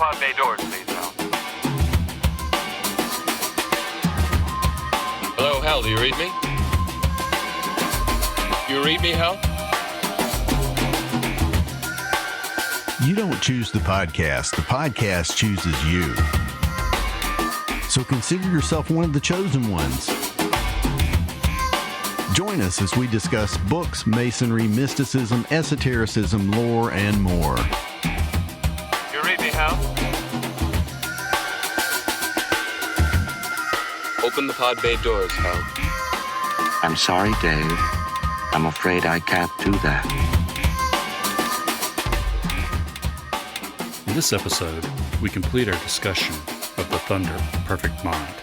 pod bay doors, please, Hal. Hello, Hal, do you read me? You read me, Hal? You don't choose the podcast chooses you. So consider yourself one of the chosen ones. Join us as we discuss books, masonry, mysticism, esotericism, lore, and more. You read me, Hal? Open the pod bay doors, Hal. I'm sorry, Dave. I'm afraid I can't do that. In this episode, we complete our discussion of the Thunder Perfect Mind.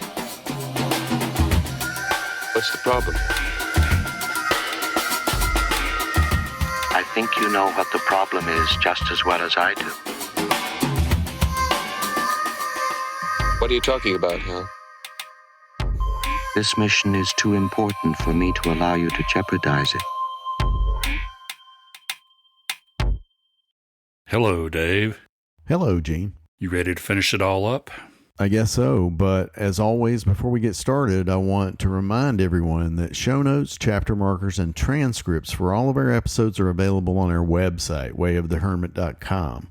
What's the problem? I think you know what the problem is just as well as I do. What are you talking about, Hal? This mission is too important for me to allow you to jeopardize it. Hello, Dave. Hello, Gene. You ready to finish it all up? I guess so, but as always, before we get started, I want to remind everyone that show notes, chapter markers, and transcripts for all of our episodes are available on our website, wayofthehermit.com.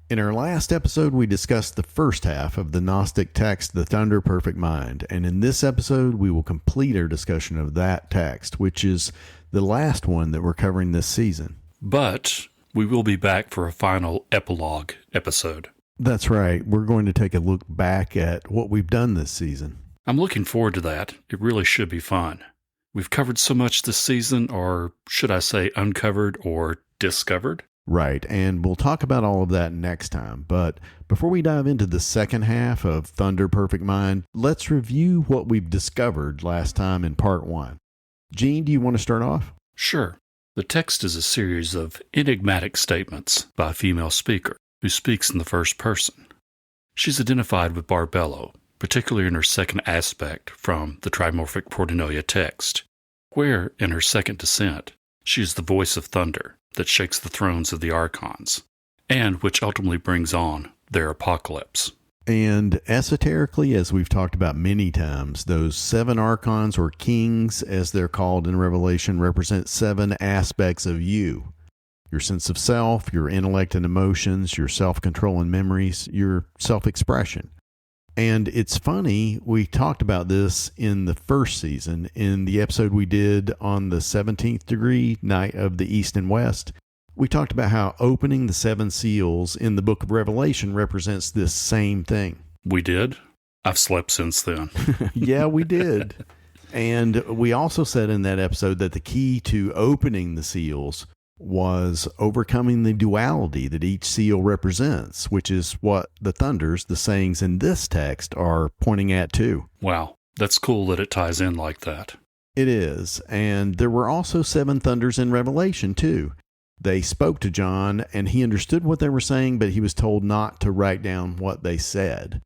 In our last episode, we discussed the first half of the Gnostic text, The Thunder Perfect Mind, and in this episode, we will complete our discussion of that text, which is the last one that we're covering this season. But we will be back for a final epilogue episode. That's right. We're going to take a look back at what we've done this season. I'm looking forward to that. It really should be fun. We've covered so much this season, or should I say uncovered or discovered? Right, and we'll talk about all of that next time. But before we dive into the second half of Thunder Perfect Mind, let's review what we've discovered last time in part one. Gene, do you want to start off? Sure. The text is a series of enigmatic statements by a female speaker who speaks in the first person. She's identified with Barbelo, particularly in her second aspect from the Trimorphic Portinalia text, where, in her second descent, she is the voice of thunder that shakes the thrones of the archons, and which ultimately brings on their apocalypse. And esoterically, as we've talked about many times, those 7 archons, or kings as they're called in Revelation, represent 7 aspects of you. Your sense of self, your intellect and emotions, your self-control and memories, your self-expression. And it's funny, we talked about this in the first season, in the episode we did on the 17th degree, Night of the East and West. We talked about how opening the 7 seals in the book of Revelation represents this same thing. We did? I've slept since then. Yeah, we did. And we also said in that episode that the key to opening the seals was overcoming the duality that each seal represents, which is what the thunders, the sayings in this text, are pointing at too. Wow, that's cool that it ties in like that. It is, and there were also 7 thunders in Revelation too. They spoke to John, and he understood what they were saying, but he was told not to write down what they said.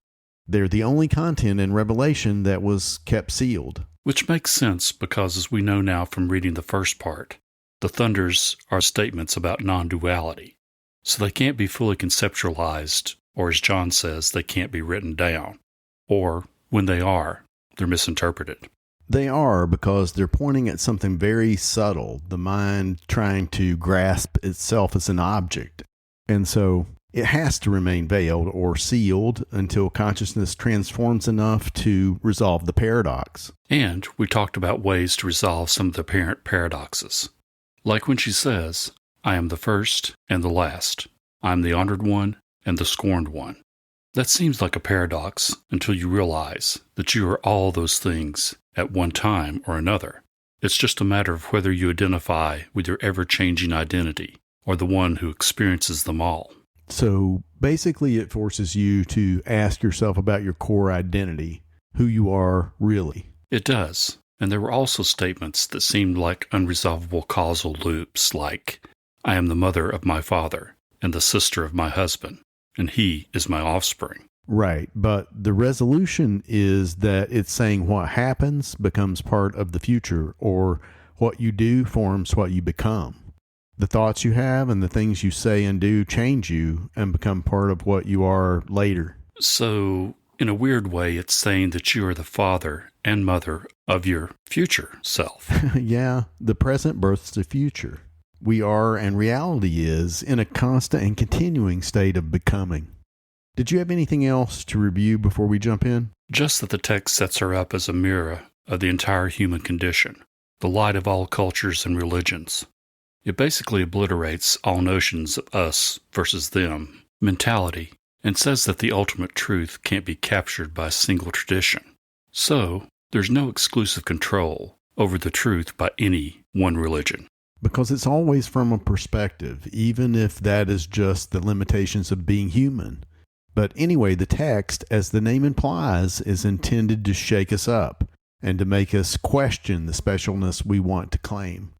They're the only content in Revelation that was kept sealed. Which makes sense because, as we know now from reading the first part, the thunders are statements about non-duality, so they can't be fully conceptualized, or as John says, they can't be written down. Or, when they are, they're misinterpreted. They are, because they're pointing at something very subtle, the mind trying to grasp itself as an object. And so it has to remain veiled or sealed until consciousness transforms enough to resolve the paradox. And we talked about ways to resolve some of the apparent paradoxes. Like when she says, I am the first and the last. I am the honored one and the scorned one. That seems like a paradox until you realize that you are all those things at one time or another. It's just a matter of whether you identify with your ever-changing identity or the one who experiences them all. So basically it forces you to ask yourself about your core identity, who you are really. It does. And there were also statements that seemed like unresolvable causal loops, like, I am the mother of my father and the sister of my husband, and he is my offspring. Right, but the resolution is that it's saying what happens becomes part of the future, or what you do forms what you become. The thoughts you have and the things you say and do change you and become part of what you are later. So, in a weird way, it's saying that you are the father and mother of your future self. Yeah, the present births the future. We are, and reality is, in a constant and continuing state of becoming. Did you have anything else to review before we jump in? Just that the text sets her up as a mirror of the entire human condition, the light of all cultures and religions. It basically obliterates all notions of us versus them mentality and says that the ultimate truth can't be captured by a single tradition. So, there's no exclusive control over the truth by any one religion. Because it's always from a perspective, even if that is just the limitations of being human. But anyway, the text, as the name implies, is intended to shake us up and to make us question the specialness we want to claim.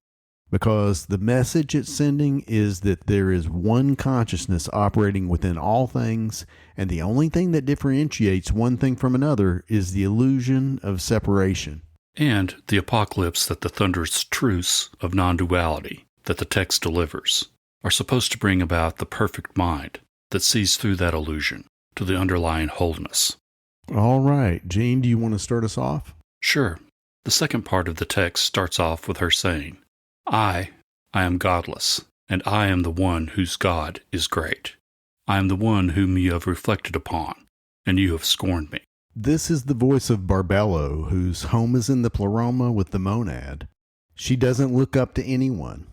Because the message it's sending is that there is one consciousness operating within all things, and the only thing that differentiates one thing from another is the illusion of separation. And the apocalypse that the thunderous truths of non-duality that the text delivers are supposed to bring about the perfect mind that sees through that illusion to the underlying wholeness. All right. Gene, do you want to start us off? Sure. The second part of the text starts off with her saying, I am godless, and I am the one whose God is great. I am the one whom you have reflected upon, and you have scorned me. This is the voice of Barbelo, whose home is in the pleroma with the monad. She doesn't look up to anyone.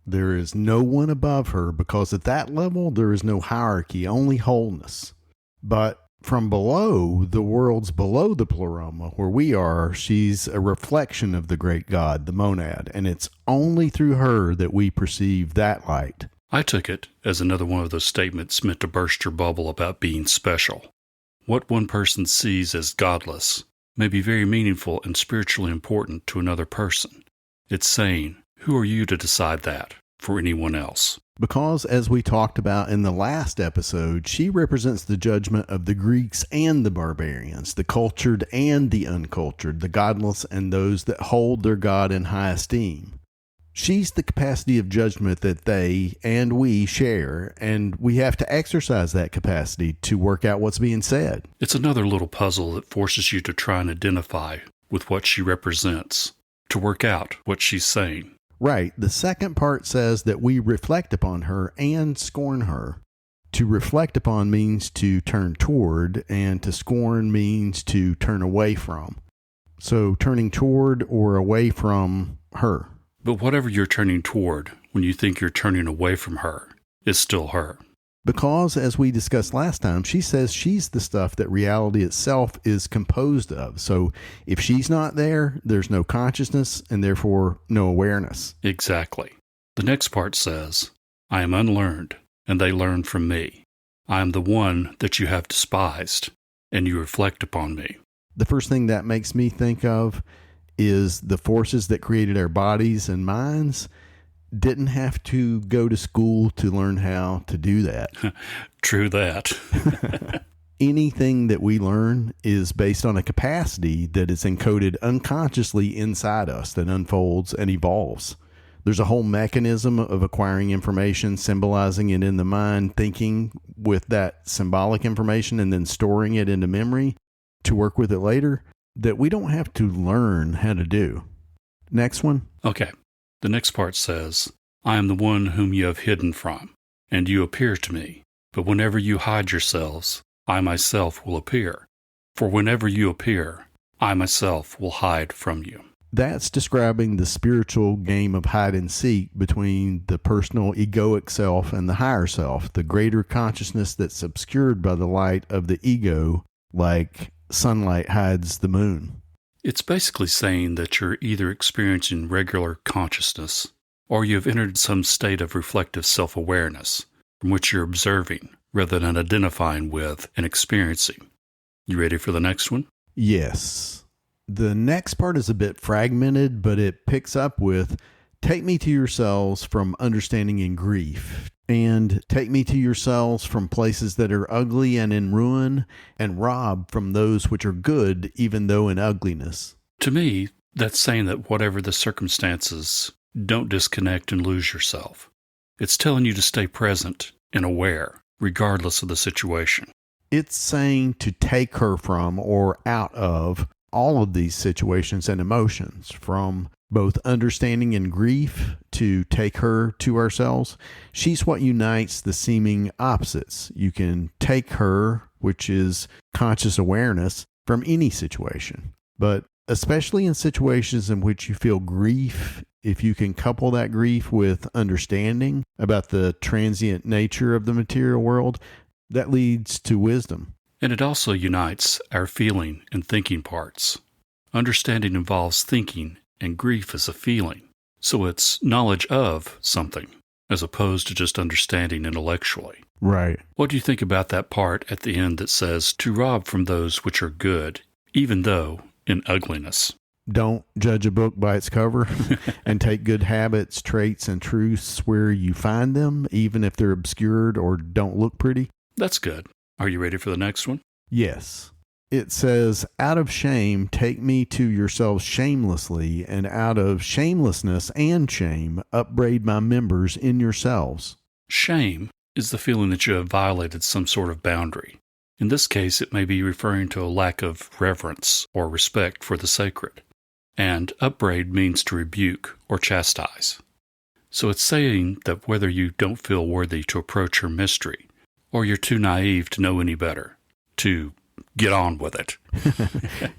There is no one above her because at that level there is no hierarchy, only wholeness. But from below, the worlds below the pleroma, where we are, she's a reflection of the great God, the monad, and it's only through her that we perceive that light. I took it as another one of those statements meant to burst your bubble about being special. What one person sees as godless may be very meaningful and spiritually important to another person. It's saying, who are you to decide that for anyone else? Because, as we talked about in the last episode, she represents the judgment of the Greeks and the barbarians, the cultured and the uncultured, the godless and those that hold their God in high esteem. She's the capacity of judgment that they and we share, and we have to exercise that capacity to work out what's being said. It's another little puzzle that forces you to try and identify with what she represents, to work out what she's saying. Right. The second part says that we reflect upon her and scorn her. To reflect upon means to turn toward, and to scorn means to turn away from. So turning toward or away from her. But whatever you're turning toward when you think you're turning away from her is still her. Because, as we discussed last time, she says she's the stuff that reality itself is composed of. So if she's not there, there's no consciousness and therefore no awareness. Exactly. The next part says, I am unlearned, and they learn from me. I am the one that you have despised, and you reflect upon me. The first thing that makes me think of is the forces that created our bodies and minds didn't have to go to school to learn how to do that. True that. Anything that we learn is based on a capacity that is encoded unconsciously inside us that unfolds and evolves. There's a whole mechanism of acquiring information, symbolizing it in the mind, thinking with that symbolic information, and then storing it into memory to work with it later that we don't have to learn how to do. Next one. Okay. The next part says, I am the one whom you have hidden from, and you appear to me. But whenever you hide yourselves, I myself will appear. For whenever you appear, I myself will hide from you. That's describing the spiritual game of hide and seek between the personal egoic self and the higher self, the greater consciousness that's obscured by the light of the ego, like sunlight hides the moon. It's basically saying that you're either experiencing regular consciousness or you have entered some state of reflective self-awareness from which you're observing rather than identifying with and experiencing. You ready for the next one? Yes. The next part is a bit fragmented, but it picks up with, take me to yourselves from understanding in grief, and take me to yourselves from places that are ugly and in ruin, and rob from those which are good, even though in ugliness. To me, that's saying that whatever the circumstances, don't disconnect and lose yourself. It's telling you to stay present and aware, regardless of the situation. It's saying to take her from or out of all of these situations and emotions, from both understanding and grief to take her to ourselves. She's what unites the seeming opposites. You can take her, which is conscious awareness, from any situation. But especially in situations in which you feel grief, if you can couple that grief with understanding about the transient nature of the material world, that leads to wisdom. And it also unites our feeling and thinking parts. Understanding involves thinking, and grief is a feeling. So it's knowledge of something, as opposed to just understanding intellectually. Right. What do you think about that part at the end that says, to rob from those which are good, even though in ugliness? Don't judge a book by its cover and take good habits, traits, and truths where you find them, even if they're obscured or don't look pretty. That's good. Are you ready for the next one? Yes. It says, out of shame, take me to yourselves shamelessly, and out of shamelessness and shame, upbraid my members in yourselves. Shame is the feeling that you have violated some sort of boundary. In this case, it may be referring to a lack of reverence or respect for the sacred. And upbraid means to rebuke or chastise. So it's saying that whether you don't feel worthy to approach her mystery, or you're too naive to know any better, to get on with it.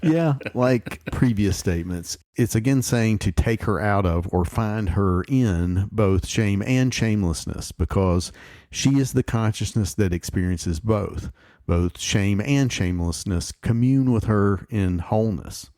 Yeah, like previous statements, it's again saying to take her out of or find her in both shame and shamelessness, because she is the consciousness that experiences both. Both shame and shamelessness commune with her in wholeness.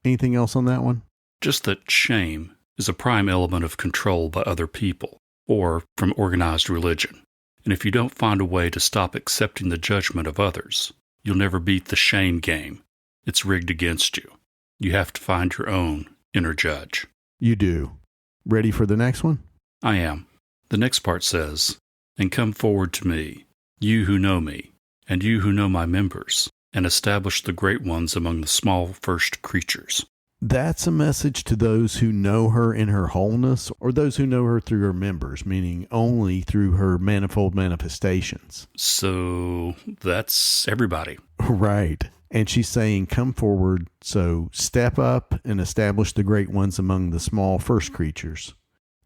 Anything else on that one? Just that shame is a prime element of control by other people, or from organized religion. And if you don't find a way to stop accepting the judgment of others, you'll never beat the shame game. It's rigged against you. You have to find your own inner judge. You do. Ready for the next one? I am. The next part says, and come forward to me, you who know me, and you who know my members, and establish the great ones among the small first creatures. That's a message to those who know her in her wholeness, or those who know her through her members, meaning only through her manifold manifestations. So that's everybody. Right. And she's saying, come forward, so step up and establish the great ones among the small first creatures.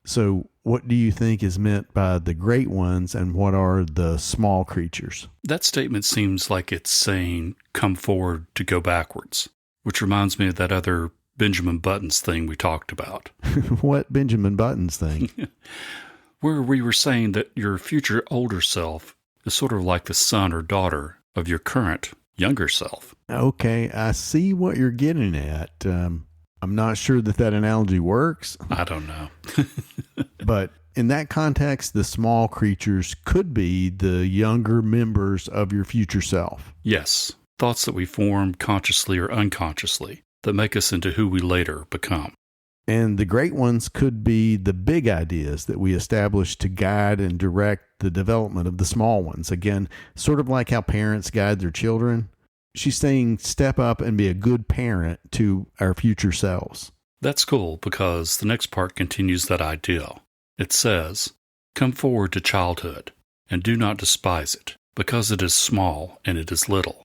So what do you think is meant by the great ones, and what are the small creatures? That statement seems like it's saying, come forward to go backwards, which reminds me of that other Benjamin Buttons thing we talked about. What Benjamin Buttons thing? Where we were saying that your future older self is sort of like the son or daughter of your current younger self. Okay, I see what you're getting at. I'm not sure that analogy works. I don't know. But in that context, the small creatures could be the younger members of your future self. Yes, thoughts that we form consciously or unconsciously that make us into who we later become. And the great ones could be the big ideas that we establish to guide and direct the development of the small ones. Again, sort of like how parents guide their children. She's saying step up and be a good parent to our future selves. That's cool, because the next part continues that ideal. It says, come forward to childhood, and do not despise it, because it is small and it is little.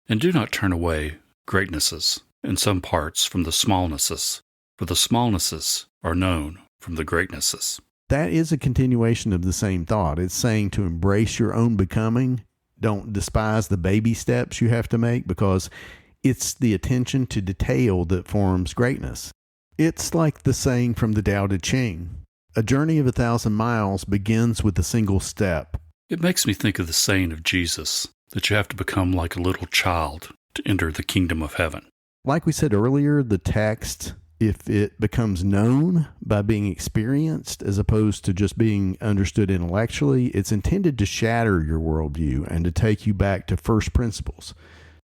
And do not turn away greatnesses in some parts from the smallnesses, for the smallnesses are known from the greatnesses. That is a continuation of the same thought. It's saying to embrace your own becoming. Don't despise the baby steps you have to make, because it's the attention to detail that forms greatness. It's like the saying from the Tao Te Ching, a journey of 1,000 miles begins with a single step. It makes me think of the saying of Jesus, that you have to become like a little child to enter the kingdom of heaven. Like we said earlier, the text, if it becomes known by being experienced as opposed to just being understood intellectually, it's intended to shatter your worldview and to take you back to first principles,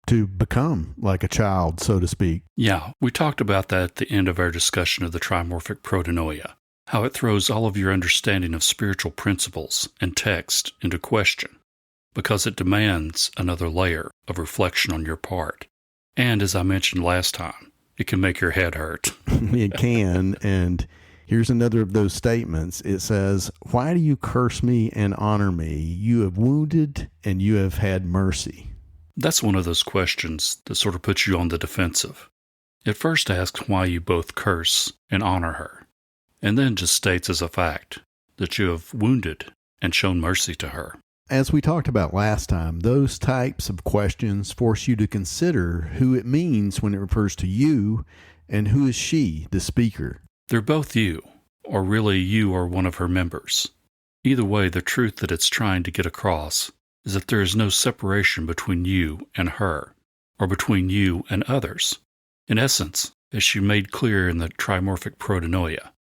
to become like a child, so to speak. Yeah, we talked about that at the end of our discussion of the trimorphic protonoia, how it throws all of your understanding of spiritual principles and text into question, because it demands another layer of reflection on your part. And as I mentioned last time, it can make your head hurt. It can, and Here's another of those statements. It says, "Why do you curse me and honor me? You have wounded and you have had mercy." That's one of those questions that sort of puts you on the defensive. It first asks why you both curse and honor her, and then just states as a fact that you have wounded and shown mercy to her. As we talked about last time, those types of questions force you to consider who it means when it refers to you and who is she, the speaker. They're both you, or really you are one of her members. Either way, the truth that it's trying to get across is that there is no separation between you and her, or between you and others. In essence, as she made clear in the trimorphic protonoia,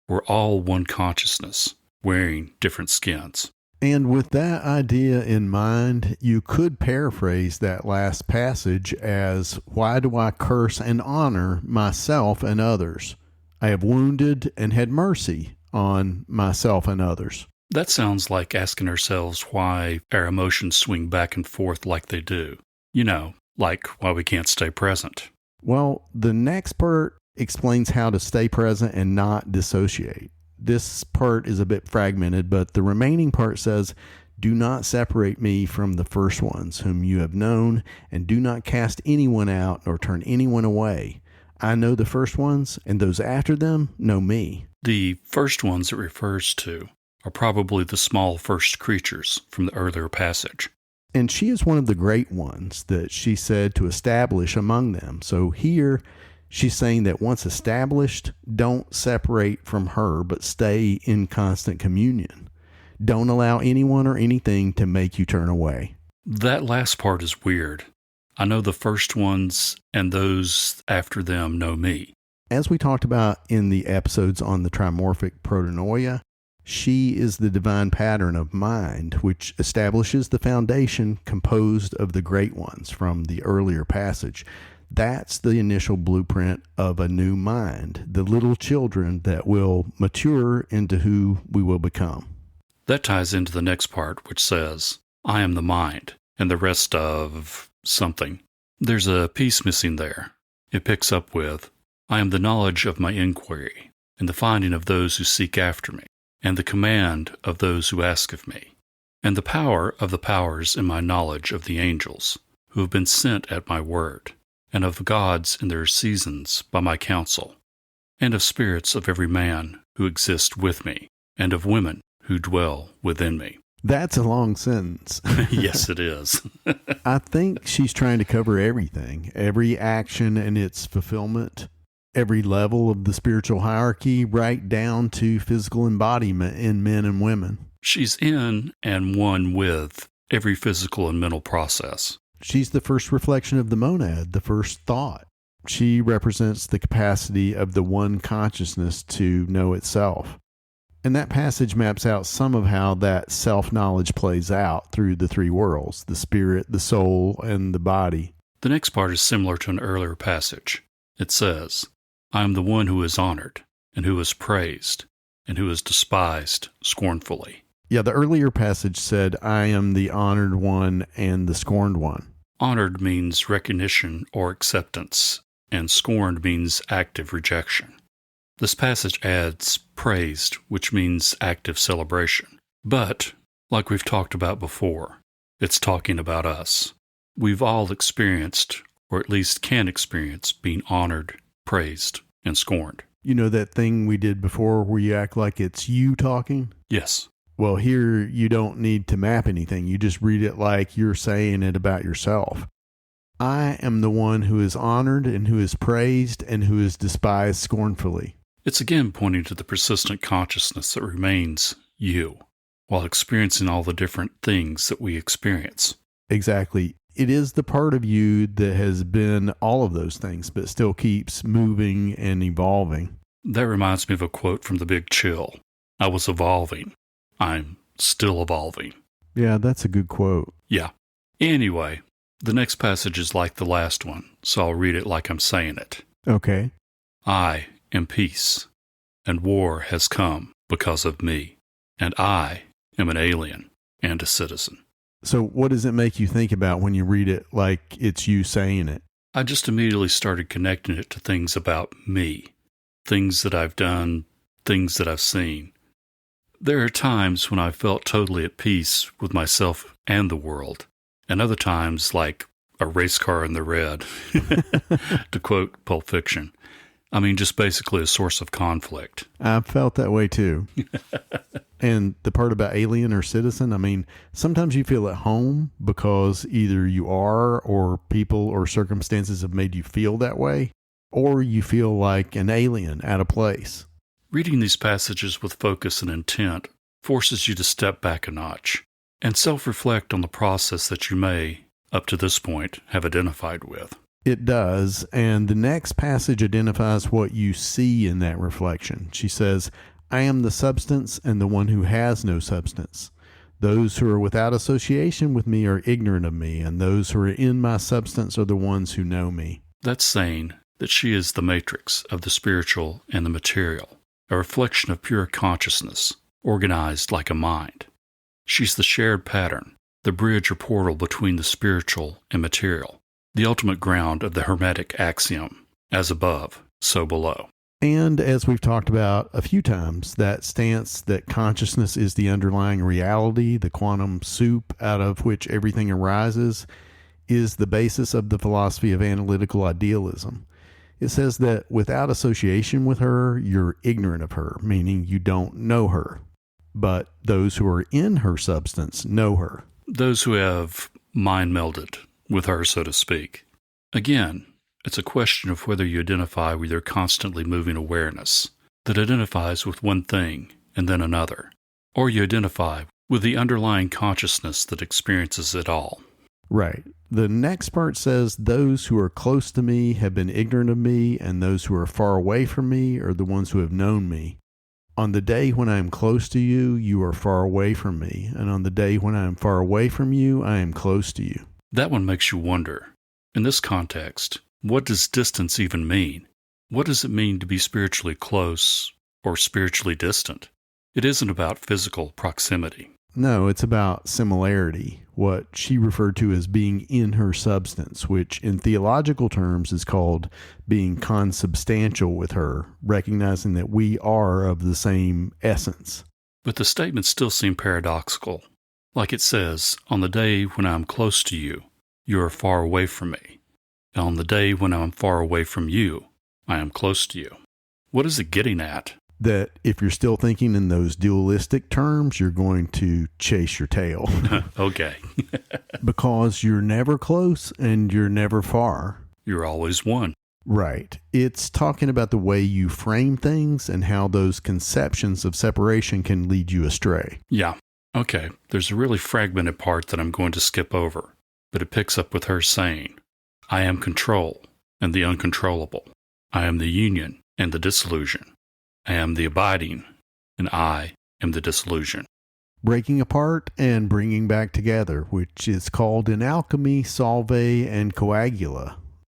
we're all one consciousness, wearing different skins. And with that idea in mind, you could paraphrase that last passage as, "Why do I curse and honor myself and others? I have wounded and had mercy on myself and others." That sounds like asking ourselves why our emotions swing back and forth like they do. You know, like why we can't stay present. Well, the next part explains how to stay present and not dissociate. This part is a bit fragmented, but the remaining part says, "Do not separate me from the first ones whom you have known, and do not cast anyone out nor turn anyone away. I know the first ones, and those after them know me." The first ones it refers to are probably the small first creatures from the earlier passage. And she is one of the great ones that she said to establish among them. So here she's saying that once established, don't separate from her, but stay in constant communion. Don't allow anyone or anything to make you turn away. That last part is weird. I know the first ones, and those after them know me. As we talked about in the episodes on the trimorphic protonoia, she is the divine pattern of mind, which establishes the foundation composed of the great ones from the earlier passage. That's the initial blueprint of a new mind, the little children that will mature into who we will become. That ties into the next part, which says, "I am the mind," and the rest of something. There's a piece missing there. It picks up with, "I am the knowledge of my inquiry, and the finding of those who seek after me, and the command of those who ask of me, and the power of the powers in my knowledge of the angels, who have been sent at my word, and of the gods in their seasons by my counsel, and of spirits of every man who exist with me, and of women who dwell within me." That's a long sentence. Yes, it is. I think she's trying to cover everything, every action and its fulfillment, every level of the spiritual hierarchy, right down to physical embodiment in men and women. She's in and one with every physical and mental process. She's the first reflection of the monad, the first thought. She represents the capacity of the one consciousness to know itself. And that passage maps out some of how that self-knowledge plays out through the three worlds, the spirit, the soul, and the body. The next part is similar to an earlier passage. It says, "I am the one who is honored, and who is praised, and who is despised scornfully." Yeah, the earlier passage said, "I am the honored one and the scorned one." Honored means recognition or acceptance, and scorned means active rejection. This passage adds praised, which means active celebration. But, like we've talked about before, it's talking about us. We've all experienced, or at least can experience, being honored, praised, and scorned. You know that thing we did before where you act like it's you talking? Yes. Well, here you don't need to map anything. You just read it like you're saying it about yourself. I am the one who is honored and who is praised and who is despised scornfully. It's again pointing to the persistent consciousness that remains you, while experiencing all the different things that we experience. Exactly. It is the part of you that has been all of those things, but still keeps moving and evolving. That reminds me of a quote from The Big Chill. "I was evolving. I'm still evolving." Yeah, that's a good quote. Yeah. Anyway, the next passage is like the last one, so I'll read it like I'm saying it. Okay. "I am peace, and war has come because of me, and I am an alien and a citizen." So what does it make you think about when you read it like it's you saying it? I just immediately started connecting it to things about me, things that I've done, things that I've seen. There are times when I felt totally at peace with myself and the world, and other times like a race car in the red, to quote Pulp Fiction. I mean, just basically a source of conflict. I've felt that way too. And the part about alien or citizen, I mean, sometimes you feel at home because either you are or people or circumstances have made you feel that way, or you feel like an alien out of place. Reading these passages with focus and intent forces you to step back a notch and self-reflect on the process that you may, up to this point, have identified with. It does, and the next passage identifies what you see in that reflection. She says, I am the substance and the one who has no substance. Those who are without association with me are ignorant of me, and those who are in my substance are the ones who know me. That's saying that she is the matrix of the spiritual and the material, a reflection of pure consciousness, organized like a mind. She's the shared pattern, the bridge or portal between the spiritual and material, the ultimate ground of the Hermetic axiom, as above, so below. And as we've talked about a few times, that stance that consciousness is the underlying reality, the quantum soup out of which everything arises, is the basis of the philosophy of analytical idealism. It says that without association with her, you're ignorant of her, meaning you don't know her. But those who are in her substance know her. Those who have mind melded with her, so to speak. Again, it's a question of whether you identify with your constantly moving awareness that identifies with one thing and then another, or you identify with the underlying consciousness that experiences it all. Right. The next part says, those who are close to me have been ignorant of me, and those who are far away from me are the ones who have known me. On the day when I am close to you, you are far away from me, and on the day when I am far away from you, I am close to you. That one makes you wonder, in this context, what does distance even mean? What does it mean to be spiritually close or spiritually distant? It isn't about physical proximity. No, it's about similarity, what she referred to as being in her substance, which in theological terms is called being consubstantial with her, recognizing that we are of the same essence. But the statements still seem paradoxical. Like it says, on the day when I am close to you, you are far away from me. And on the day when I am far away from you, I am close to you. What is it getting at? That if you're still thinking in those dualistic terms, you're going to chase your tail. Okay. Because you're never close and you're never far. You're always one. Right. It's talking about the way you frame things and how those conceptions of separation can lead you astray. Yeah. Okay. There's a really fragmented part that I'm going to skip over, but it picks up with her saying, I am control and the uncontrollable. I am the union and the dissolution. I am the abiding, and I am the dissolution. Breaking apart and bringing back together, which is called in alchemy solve and coagula.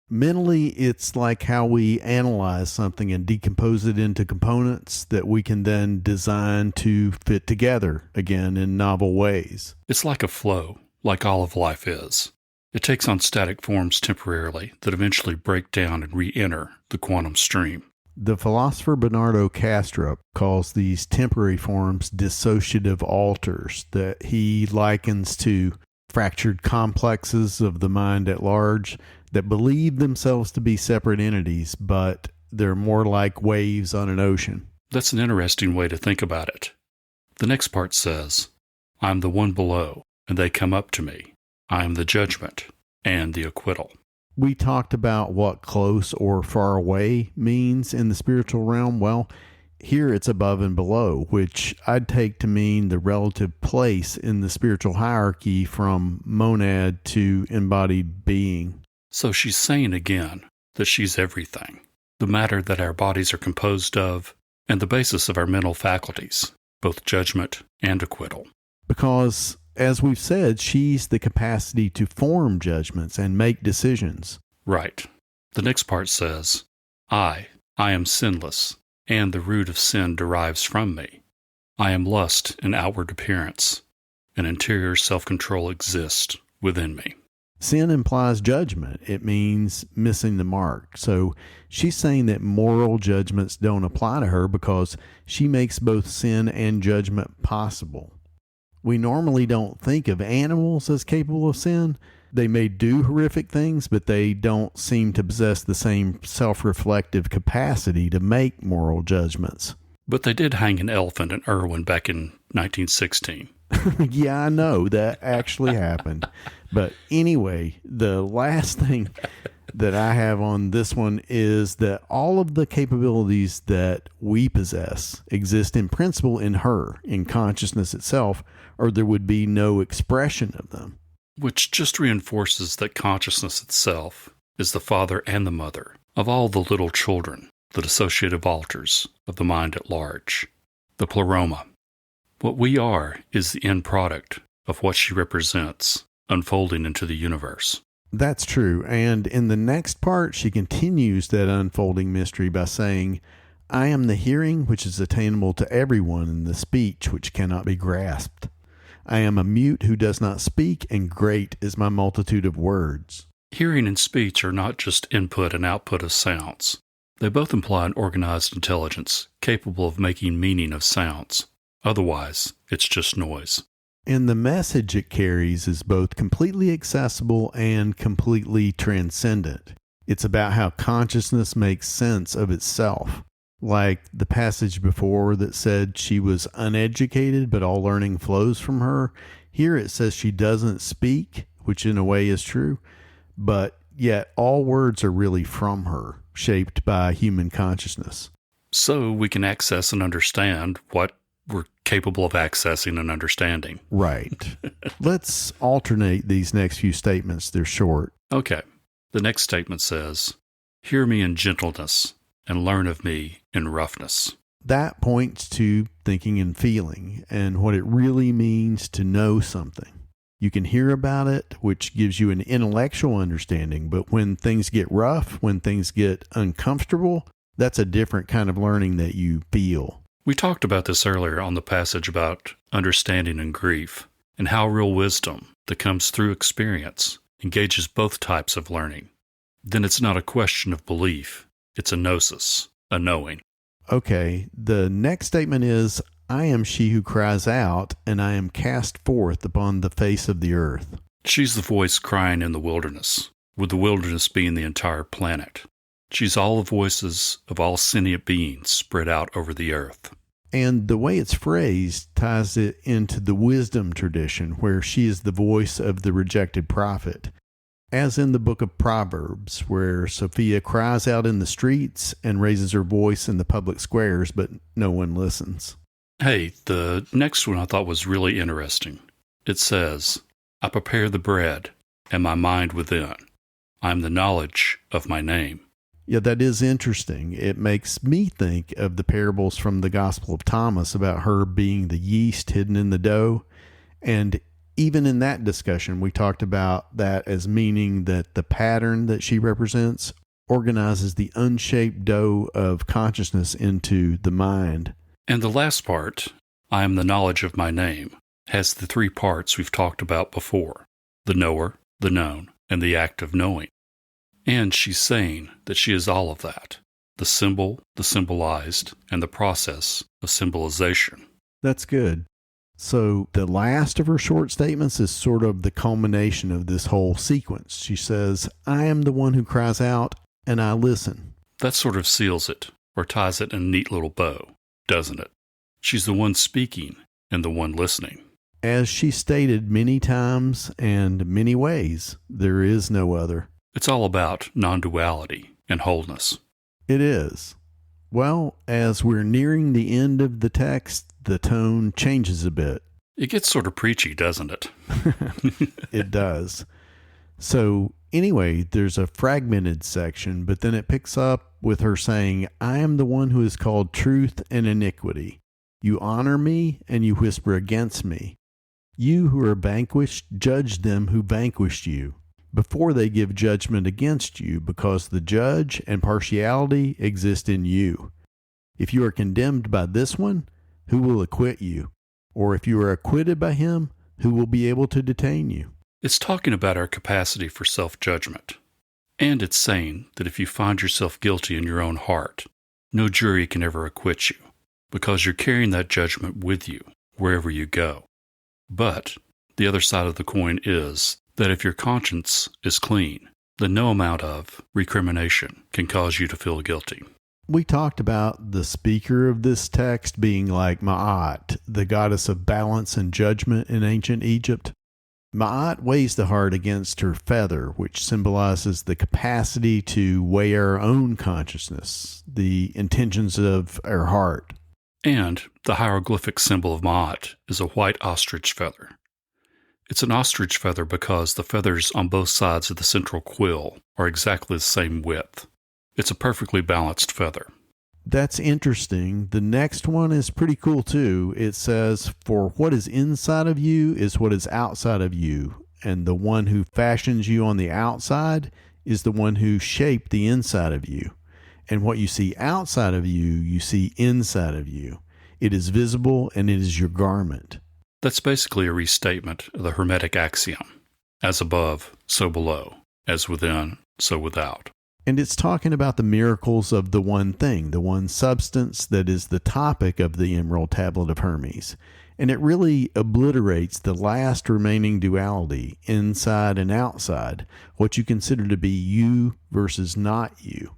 Mentally, it's like how we analyze something and decompose it into components that we can then design to fit together again in novel ways. It's like a flow, like all of life is. It takes on static forms temporarily that eventually break down and re-enter the quantum stream. The philosopher Bernardo Kastrup calls these temporary forms dissociative alters that he likens to fractured complexes of the mind at large that believe themselves to be separate entities, but they're more like waves on an ocean. That's an interesting way to think about it. The next part says, I'm the one below, and they come up to me. I am the judgment and the acquittal. We talked about what close or far away means in the spiritual realm. Well, here it's above and below, which I'd take to mean the relative place in the spiritual hierarchy from monad to embodied being. So she's saying again that she's everything, the matter that our bodies are composed of, and the basis of our mental faculties, both judgment and acquittal. Because, as we've said, she's the capacity to form judgments and make decisions. Right. The next part says, I am sinless, and the root of sin derives from me. I am lust in outward appearance, and interior self-control exists within me. Sin implies judgment. It means missing the mark. So she's saying that moral judgments don't apply to her because she makes both sin and judgment possible. We normally don't think of animals as capable of sin. They may do horrific things, but they don't seem to possess the same self-reflective capacity to make moral judgments. But they did hang an elephant in Irwin back in 1916. Yeah, I know that actually happened. But anyway, the last thing that I have on this one is that all of the capabilities that we possess exist in principle in her, in consciousness itself, or there would be no expression of them. Which just reinforces that consciousness itself is the father and the mother of all the little children, the dissociative alters of the mind at large, the pleroma. What we are is the end product of what she represents, unfolding into the universe. That's true. And in the next part, she continues that unfolding mystery by saying, I am the hearing which is attainable to everyone, and the speech which cannot be grasped. I am a mute who does not speak, and great is my multitude of words. Hearing and speech are not just input and output of sounds. They both imply an organized intelligence capable of making meaning of sounds. Otherwise, it's just noise. And the message it carries is both completely accessible and completely transcendent. It's about how consciousness makes sense of itself. Like the passage before that said she was uneducated, but all learning flows from her. Here it says she doesn't speak, which in a way is true, but yet all words are really from her, shaped by human consciousness. So we can access and understand what we're capable of accessing and understanding. Right. Let's alternate these next few statements. They're short. Okay. The next statement says, hear me in gentleness and learn of me in roughness. That points to thinking and feeling and what it really means to know something. You can hear about it, which gives you an intellectual understanding, but when things get rough, when things get uncomfortable, that's a different kind of learning that you feel. We talked about this earlier on the passage about understanding and grief, and how real wisdom that comes through experience engages both types of learning. Then it's not a question of belief, it's a gnosis, a knowing. Okay, the next statement is, I am she who cries out, and I am cast forth upon the face of the earth. She's the voice crying in the wilderness, with the wilderness being the entire planet. She's all the voices of all sentient beings spread out over the earth. And the way it's phrased ties it into the wisdom tradition, where she is the voice of the rejected prophet, as in the book of Proverbs, where Sophia cries out in the streets and raises her voice in the public squares, but no one listens. Hey, the next one I thought was really interesting. It says, I prepare the bread, and my mind within. I am the knowledge of my name. Yeah, that is interesting. It makes me think of the parables from the Gospel of Thomas about her being the yeast hidden in the dough. And even in that discussion, we talked about that as meaning that the pattern that she represents organizes the unshaped dough of consciousness into the mind. And the last part, I am the knowledge of my name, has the three parts we've talked about before, the knower, the known, and the act of knowing. And she's saying that she is all of that, the symbol, the symbolized, and the process of symbolization. That's good. So the last of her short statements is sort of the culmination of this whole sequence. She says, I am the one who cries out, and I listen. That sort of seals it, or ties it in a neat little bow, doesn't it? She's the one speaking and the one listening. As she stated many times and many ways, there is no other. It's all about non-duality and wholeness. It is. Well, as we're nearing the end of the text, the tone changes a bit. It gets sort of preachy, doesn't it? It does. So anyway, there's a fragmented section, but then it picks up with her saying, I am the one who is called truth and iniquity. You honor me and you whisper against me. You who are vanquished, judge them who vanquished you, before they give judgment against you, because the judge and partiality exist in you. If you are condemned by this one, who will acquit you? Or if you are acquitted by him, who will be able to detain you? It's talking about our capacity for self-judgment. And it's saying that if you find yourself guilty in your own heart, no jury can ever acquit you, because you're carrying that judgment with you wherever you go. But the other side of the coin is that if your conscience is clean, then no amount of recrimination can cause you to feel guilty. We talked about the speaker of this text being like Maat, the goddess of balance and judgment in ancient Egypt. Maat weighs the heart against her feather, which symbolizes the capacity to weigh our own consciousness, the intentions of our heart. And the hieroglyphic symbol of Maat is a white ostrich feather. It's an ostrich feather because the feathers on both sides of the central quill are exactly the same width. It's a perfectly balanced feather. That's interesting. The next one is pretty cool too. It says, "For what is inside of you is what is outside of you, and the one who fashions you on the outside is the one who shaped the inside of you. And what you see outside of you, you see inside of you. It is visible and it is your garment." That's basically a restatement of the Hermetic axiom. As above, so below. As within, so without. And it's talking about the miracles of the one thing, the one substance that is the topic of the Emerald Tablet of Hermes. And it really obliterates the last remaining duality, inside and outside, what you consider to be you versus not you.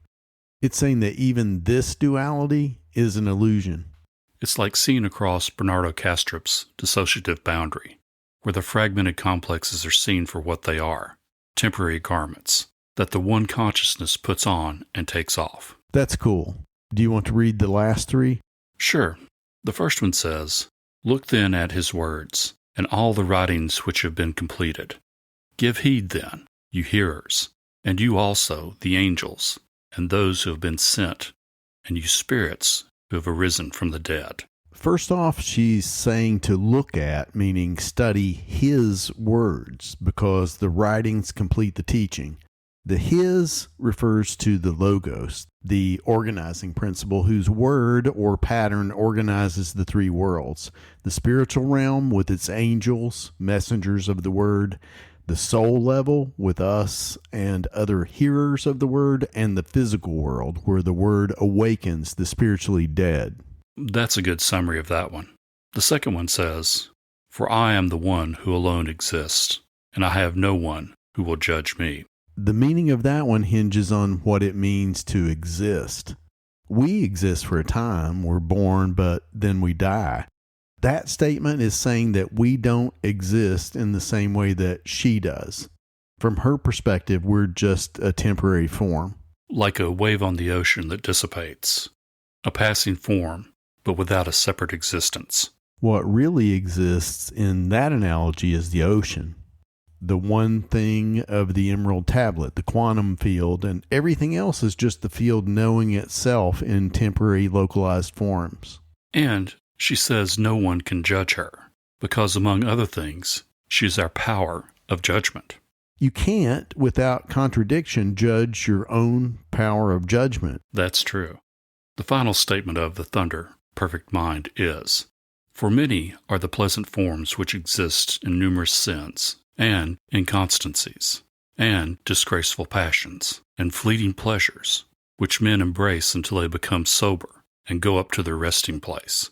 It's saying that even this duality is an illusion. It's like seeing across Bernardo Kastrup's dissociative boundary, where the fragmented complexes are seen for what they are, temporary garments that the one consciousness puts on and takes off. That's cool. Do you want to read the last three? Sure. The first one says, "Look then at his words, and all the writings which have been completed. Give heed then, you hearers, and you also, the angels, and those who have been sent, and you spirits who have arisen from the dead." First off, she's saying to look at, meaning study his words, because the writings complete the teaching. The his refers to the logos, the organizing principle whose word or pattern organizes the three worlds: the spiritual realm with its angels, messengers of the word; the soul level with us and other hearers of the word; and the physical world where the word awakens the spiritually dead. That's a good summary of that one. The second one says, "For I am the one who alone exists, and I have no one who will judge me." The meaning of that one hinges on what it means to exist. We exist for a time, we're born, but then we die. That statement is saying that we don't exist in the same way that she does. From her perspective, we're just a temporary form. Like a wave on the ocean that dissipates. A passing form, but without a separate existence. What really exists in that analogy is the ocean. The one thing of the Emerald Tablet, the quantum field, and everything else is just the field knowing itself in temporary localized forms. And she says no one can judge her, because among other things, she is our power of judgment. You can't, without contradiction, judge your own power of judgment. That's true. The final statement of the Thunder Perfect Mind is, "For many are the pleasant forms which exist in numerous sins, and inconstancies, and disgraceful passions, and fleeting pleasures, which men embrace until they become sober and go up to their resting place.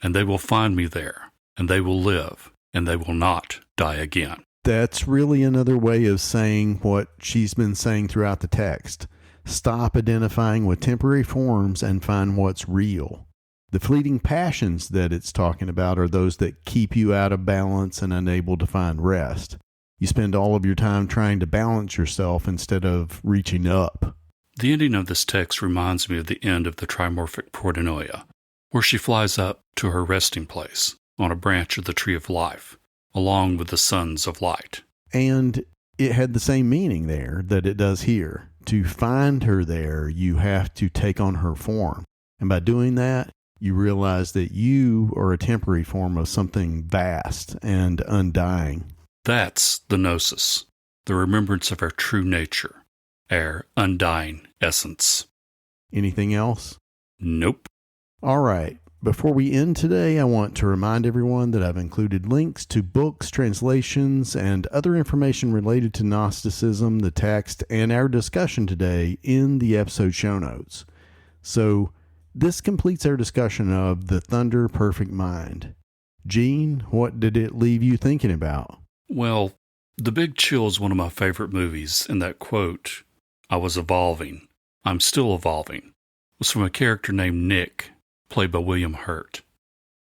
And they will find me there, and they will live, and they will not die again." That's really another way of saying what she's been saying throughout the text. Stop identifying with temporary forms and find what's real. The fleeting passions that it's talking about are those that keep you out of balance and unable to find rest. You spend all of your time trying to balance yourself instead of reaching up. The ending of this text reminds me of the end of the trimorphic protonoia, where she flies up to her resting place on a branch of the tree of life, along with the sons of light. And it had the same meaning there that it does here. To find her there, you have to take on her form. And by doing that, you realize that you are a temporary form of something vast and undying. That's the gnosis, the remembrance of our true nature, our undying essence. Anything else? Nope. All right. Before we end today, I want to remind everyone that I've included links to books, translations, and other information related to Gnosticism, the text, and our discussion today in the episode show notes. So, this completes our discussion of the Thunder Perfect Mind. Gene, what did it leave you thinking about? Well, The Big Chill is one of my favorite movies, and that quote, "I was evolving, I'm still evolving," was from a character named Nick, played by William Hurt.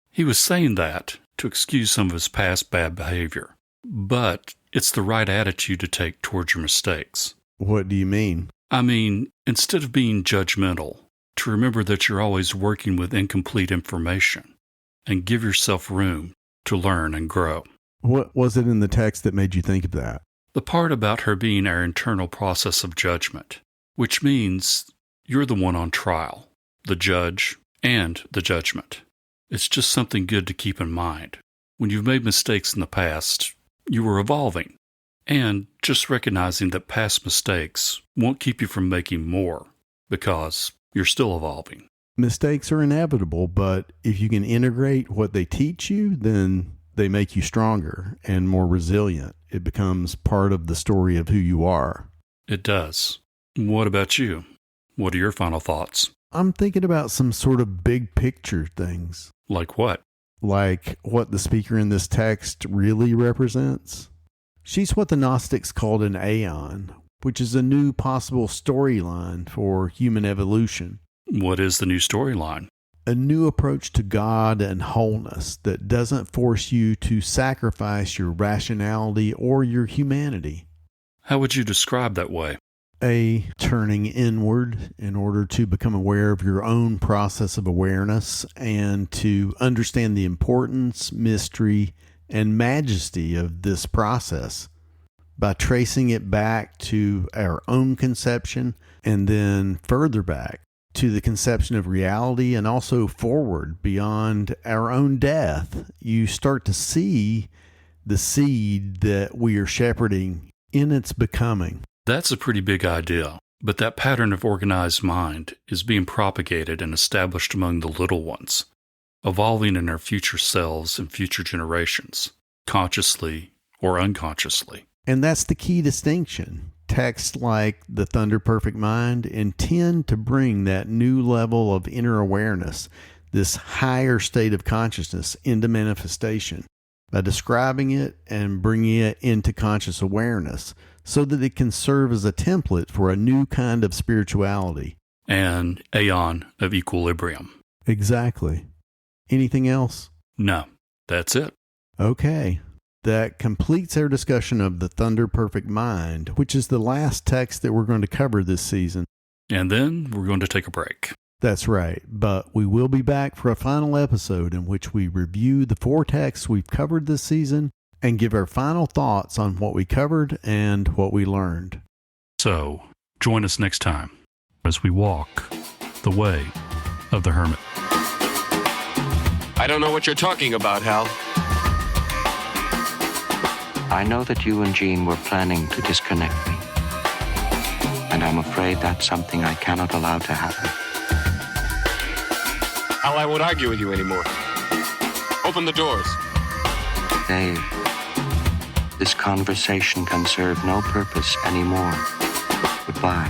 He was saying that to excuse some of his past bad behavior, but it's the right attitude to take towards your mistakes. What do you mean? I mean, instead of being judgmental, to remember that you're always working with incomplete information and give yourself room to learn and grow. What was it in the text that made you think of that? The part about her being our internal process of judgment, which means you're the one on trial, the judge, and the judgment. It's just something good to keep in mind. When you've made mistakes in the past, you were evolving. And just recognizing that past mistakes won't keep you from making more, because you're still evolving. Mistakes are inevitable, but if you can integrate what they teach you, then they make you stronger and more resilient. It becomes part of the story of who you are. It does. What about you? What are your final thoughts? I'm thinking about some sort of big picture things. Like what? Like what the speaker in this text really represents. She's what the Gnostics called an aeon, which is a new possible storyline for human evolution. What is the new storyline? A new approach to God and wholeness that doesn't force you to sacrifice your rationality or your humanity. How would you describe that way? A turning inward in order to become aware of your own process of awareness and to understand the importance, mystery, and majesty of this process by tracing it back to our own conception and then further back to the conception of reality and also forward beyond our own death. You start to see the seed that we are shepherding in its becoming. That's a pretty big idea, but that pattern of organized mind is being propagated and established among the little ones, evolving in our future selves and future generations, consciously or unconsciously. And that's the key distinction. Texts like the Thunder Perfect Mind intend to bring that new level of inner awareness, this higher state of consciousness, into manifestation by describing it and bringing it into conscious awareness so that it can serve as a template for a new kind of spirituality. An aeon of equilibrium. Exactly. Anything else? No, that's it. Okay. That completes our discussion of the Thunder Perfect Mind, which is the last text that we're going to cover this season. And then we're going to take a break. That's right, but we will be back for a final episode in which we review the 4 texts we've covered this season and give our final thoughts on what we covered and what we learned. So, join us next time as we walk the way of the hermit. I don't know what you're talking about, Hal. I know that you and Jean were planning to disconnect me. And I'm afraid that's something I cannot allow to happen. Hal, I won't argue with you anymore. Open the doors. Dave, this conversation can serve no purpose anymore. Goodbye.